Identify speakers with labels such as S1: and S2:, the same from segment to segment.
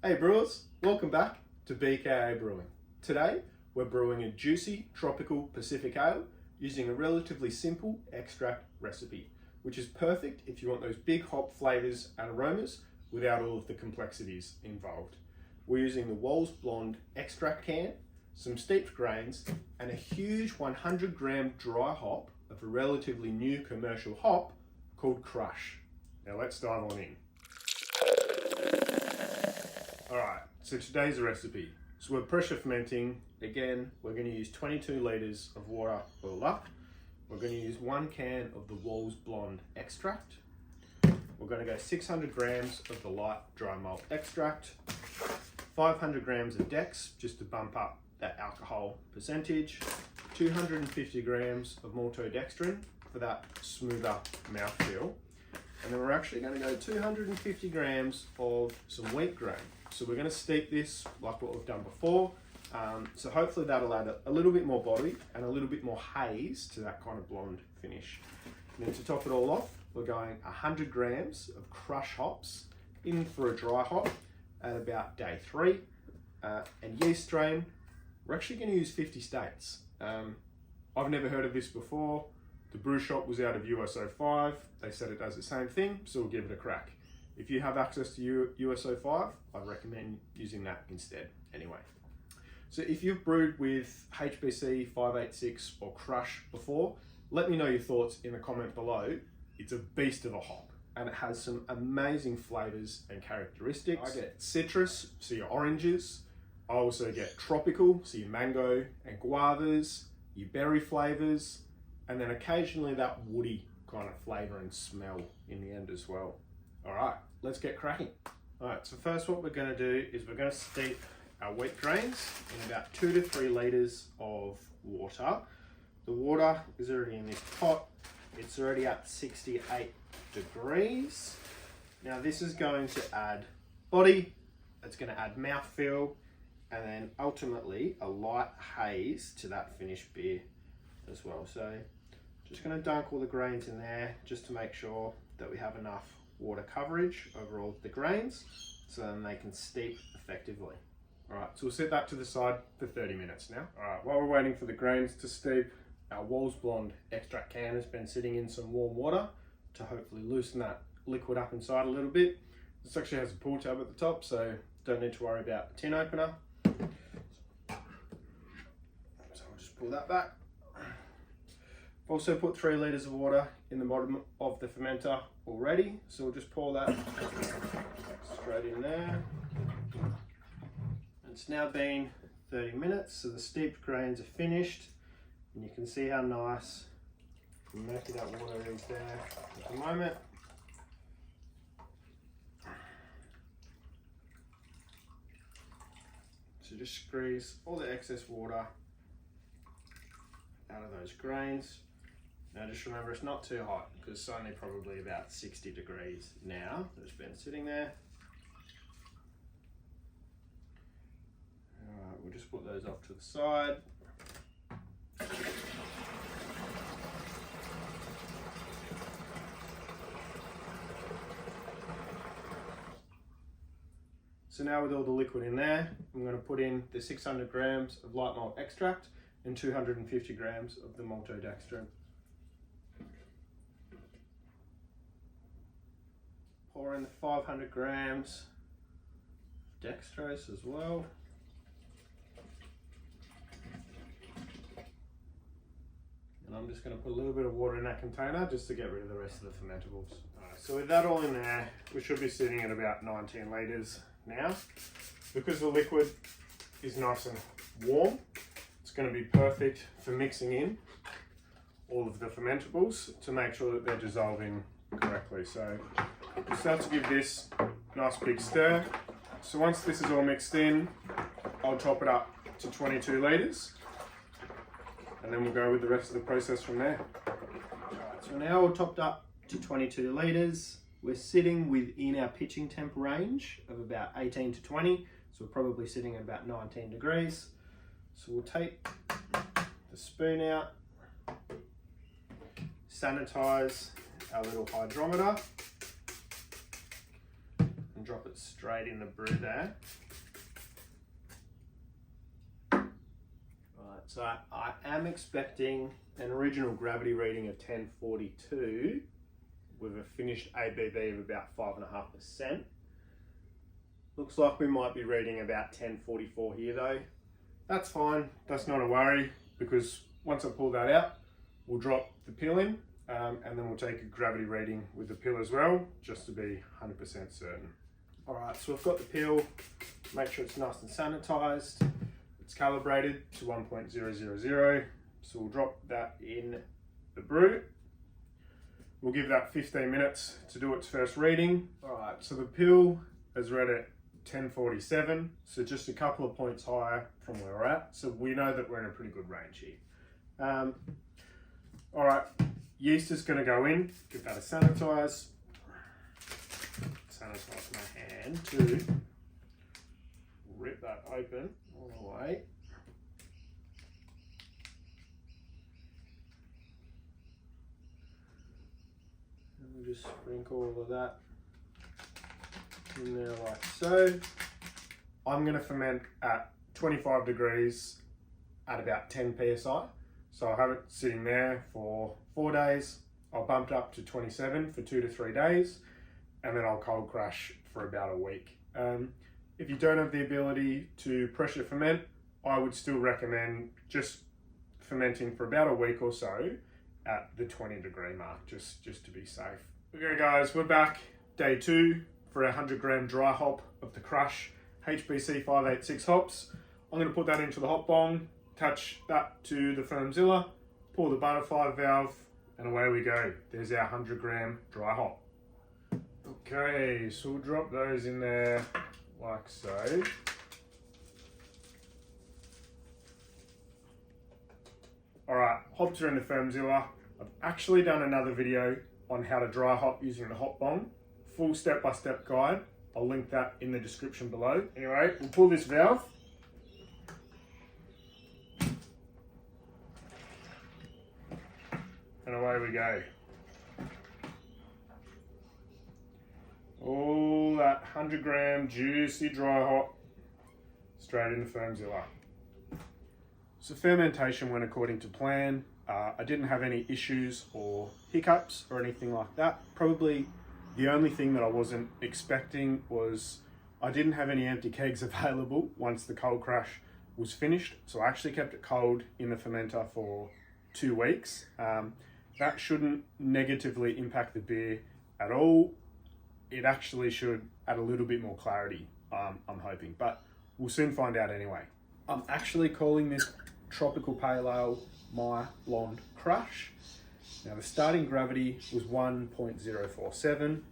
S1: Hey brewers, welcome back to BKA Brewing. Today we're brewing a juicy tropical Pacific ale using a relatively simple extract recipe, which is perfect if you want those big hop flavors and aromas without all of the complexities involved. We're using the Wals Blonde extract can, some steeped grains, and a huge 100 gram dry hop of a relatively new commercial hop called Krush. Now let's dive on in. Alright, so today's recipe. So we're pressure fermenting. Again, we're going to use 22 litres of water all up. We're going to use 1 can of the Wals Blonde extract. We're going to go 600 grams of the light dry malt extract, 500 grams of Dex just to bump up that alcohol percentage, 250 grams of Maltodextrin for that smoother mouthfeel, and then we're actually going to go 250 grams of some wheat grain. So we're going to steep this like what we've done before. So hopefully that'll add a little bit more body and a little bit more haze to that kind of blonde finish. And then to top it all off, we're going 100 grams of crush hops in for a dry hop at about day 3. And yeast strain, we're actually going to use 50 states. I've never heard of this before. The brew shop was out of USO5. They said it does the same thing, so we'll give it a crack. If you have access to USO5, I'd recommend using that instead anyway. So if you've brewed with HBC 586 or Krush before, let me know your thoughts in the comment below. It's a beast of a hop and it has some amazing flavors and characteristics. I get citrus, so your oranges. I also get tropical, so your mango and guavas, your berry flavors, and then occasionally that woody kind of flavor and smell in the end as well. All right, let's get cracking. All right, so first what we're going to do is we're going to steep our wheat grains in about 2 to 3 litres of water. The water is already in this pot. It's already at 68 degrees. Now this is going to add body, it's going to add mouthfeel, and then ultimately a light haze to that finished beer as well. So just going to dunk all the grains in there just to make sure that we have enough water coverage over all the grains so then they can steep effectively. All right, so we'll set that to the side for 30 minutes now. All right, while we're waiting for the grains to steep, our Wals Blonde extract can has been sitting in some warm water to hopefully loosen that liquid up inside a little bit. This actually has a pull tab at the top, so don't need to worry about the tin opener. So I'll just pull that back. I've also put 3 litres of water in the bottom of the fermenter already, so we'll just pour that straight in there. It's now been 30 minutes, so the steeped grains are finished, and you can see how nice and murky that water is there at the moment. So just squeeze all the excess water out of those grains. Now just remember it's not too hot because it's only probably about 60 degrees now that it's been sitting there. Alright, we'll just put those off to the side. So now with all the liquid in there, I'm going to put in the 600 grams of light malt extract and 250 grams of the Maltodextrin. Pour in the 500 grams of Dextrose as well. And I'm just going to put a little bit of water in that container just to get rid of the rest of the fermentables. Alright, so with that all in there, we should be sitting at about 19 litres now. Because the liquid is nice and warm, it's going to be perfect for mixing in all of the fermentables to make sure that they're dissolving correctly. So we'll start to give this a nice big stir. So once this is all mixed in, I'll top it up to 22 litres. And then we'll go with the rest of the process from there. Alright, so now we're topped up to 22 litres. We're sitting within our pitching temp range of about 18 to 20. So we're probably sitting at about 19 degrees. So we'll take the spoon out, sanitize our little hydrometer, and drop it straight in the brew there. Right, so I am expecting an original gravity reading of 1042 with a finished ABV of about 5.5%. Looks like we might be reading about 1044 here though. That's fine, that's not a worry, because once I pull that out, we'll drop the pill in, and then we'll take a gravity reading with the pill as well, just to be 100% certain. All right, so we've got the pill, make sure it's nice and sanitized. It's calibrated to 1.000, so we'll drop that in the brew. We'll give that 15 minutes to do its first reading. All right, so the pill has read at 1047, so just a couple of points higher from where we're at. So we know that we're in a pretty good range here. All right, yeast is going to go in, give that a sanitize. Sanitize my hand to rip that open all the way. And we'll just sprinkle all of that in there like so. I'm going to ferment at 25 degrees at about 10 psi. So I'll have it sitting there for 4 days. I'll bump it up to 27 for 2 to 3 days, and then I'll cold crush for about a week. If you don't have the ability to pressure ferment, I would still recommend just fermenting for about a week or so at the 20 degree mark, just to be safe. Okay guys, we're back, day 2 for a 100 gram dry hop of the Krush HBC 586 hops. I'm going to put that into the hop bong, attach that to the Fermzilla, pull the butterfly valve, and away we go. There's our 100 gram dry hop. Okay, so we'll drop those in there like so. Alright, hops are in the Fermzilla. I've actually done another video on how to dry hop using the hop bong. Full step-by-step guide. I'll link that in the description below. Anyway, we'll pull this valve. And away we go. All that 100 gram juicy dry hop straight in the Fermzilla. So fermentation went according to plan. I didn't have any issues or hiccups or anything like that. Probably the only thing that I wasn't expecting was I didn't have any empty kegs available once the cold crush was finished. So I actually kept it cold in the fermenter for 2 weeks. That shouldn't negatively impact the beer at all. It actually should add a little bit more clarity, I'm hoping, but we'll soon find out anyway. I'm actually calling this Tropical Pale Ale my Blonde Krush. Now the starting gravity was 1.047.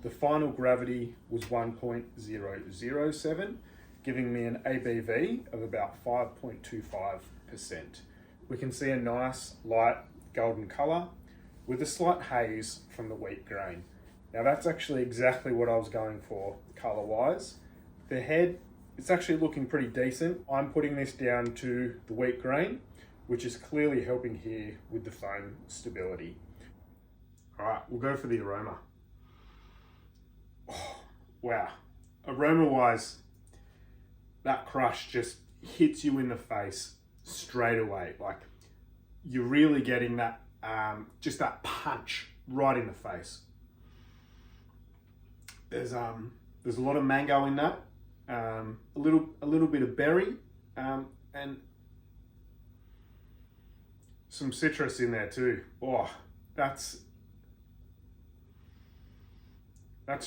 S1: The final gravity was 1.007, giving me an ABV of about 5.25%. We can see a nice light golden color with a slight haze from the wheat grain. Now that's actually exactly what I was going for color-wise. The head, it's actually looking pretty decent. I'm putting this down to the wheat grain, which is clearly helping here with the foam stability. All right, we'll go for the aroma. Oh, wow, aroma-wise, that Krush just hits you in the face straight away. Like, you're really getting that, just that punch right in the face. There's a lot of mango in that, a little bit of berry, and some citrus in there too. Oh, that's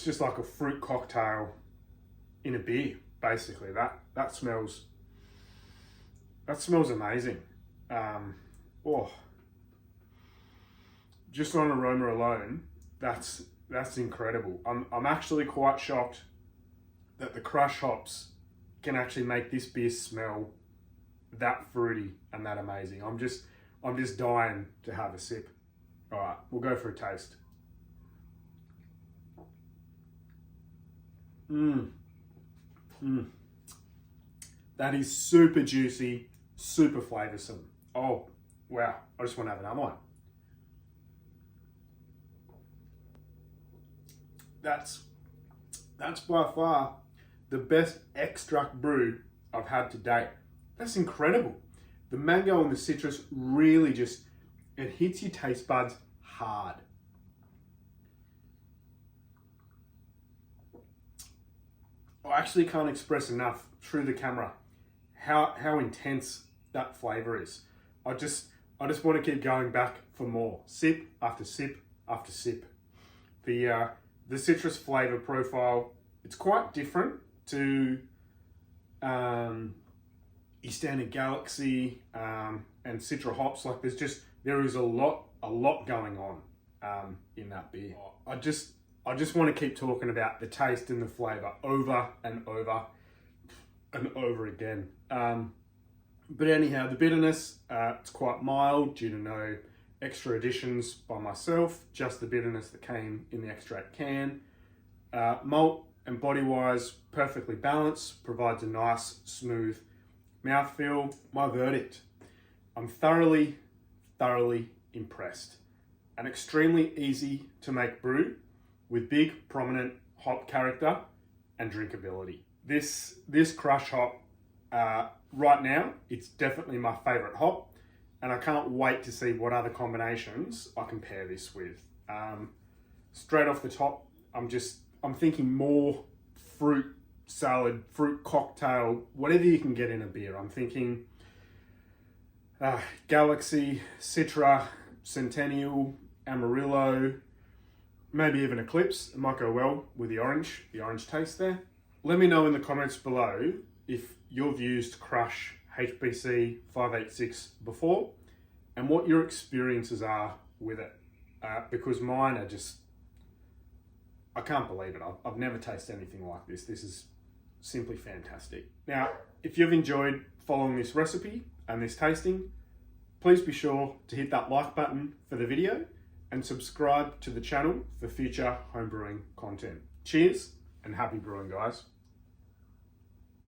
S1: just like a fruit cocktail in a beer, basically. That smells amazing. Oh, just on aroma alone, that's incredible. I'm actually quite shocked that the Krush hops can actually make this beer smell that fruity and that amazing. I'm just dying to have a sip. All right, we'll go for a taste. That is super juicy, super flavoursome. Oh, wow, I just want to have another one. That's by far the best extract brew I've had to date. That's incredible. The mango and the citrus really just, it hits your taste buds hard. I actually can't express enough through the camera how intense that flavor is. I just want to keep going back for more. Sip after sip after sip. The citrus flavor profile, it's quite different to Eastern Galaxy and Citra hops. Like there is a lot going on in that beer. I just want to keep talking about the taste and the flavor over and over and over again. But anyhow, the bitterness, it's quite mild due to no extra additions by myself, just the bitterness that came in the extract can. Malt and body-wise, perfectly balanced, provides a nice, smooth mouthfeel. My verdict, I'm thoroughly impressed. An extremely easy to make brew with big, prominent hop character and drinkability. This crush hop, right now, it's definitely my favorite hop, and I can't wait to see what other combinations I can pair this with. Straight off the top, I'm thinking more fruit salad, fruit cocktail, whatever you can get in a beer. I'm thinking Galaxy, Citra, Centennial, Amarillo, maybe even Eclipse. It might go well with the orange taste there. Let me know in the comments below if you've used Krush HBC 586 before and what your experiences are with it. Because mine are just, I can't believe it. I've never tasted anything like this. This is simply fantastic. Now, if you've enjoyed following this recipe and this tasting, please be sure to hit that like button for the video and subscribe to the channel for future homebrewing content. Cheers and happy brewing, guys.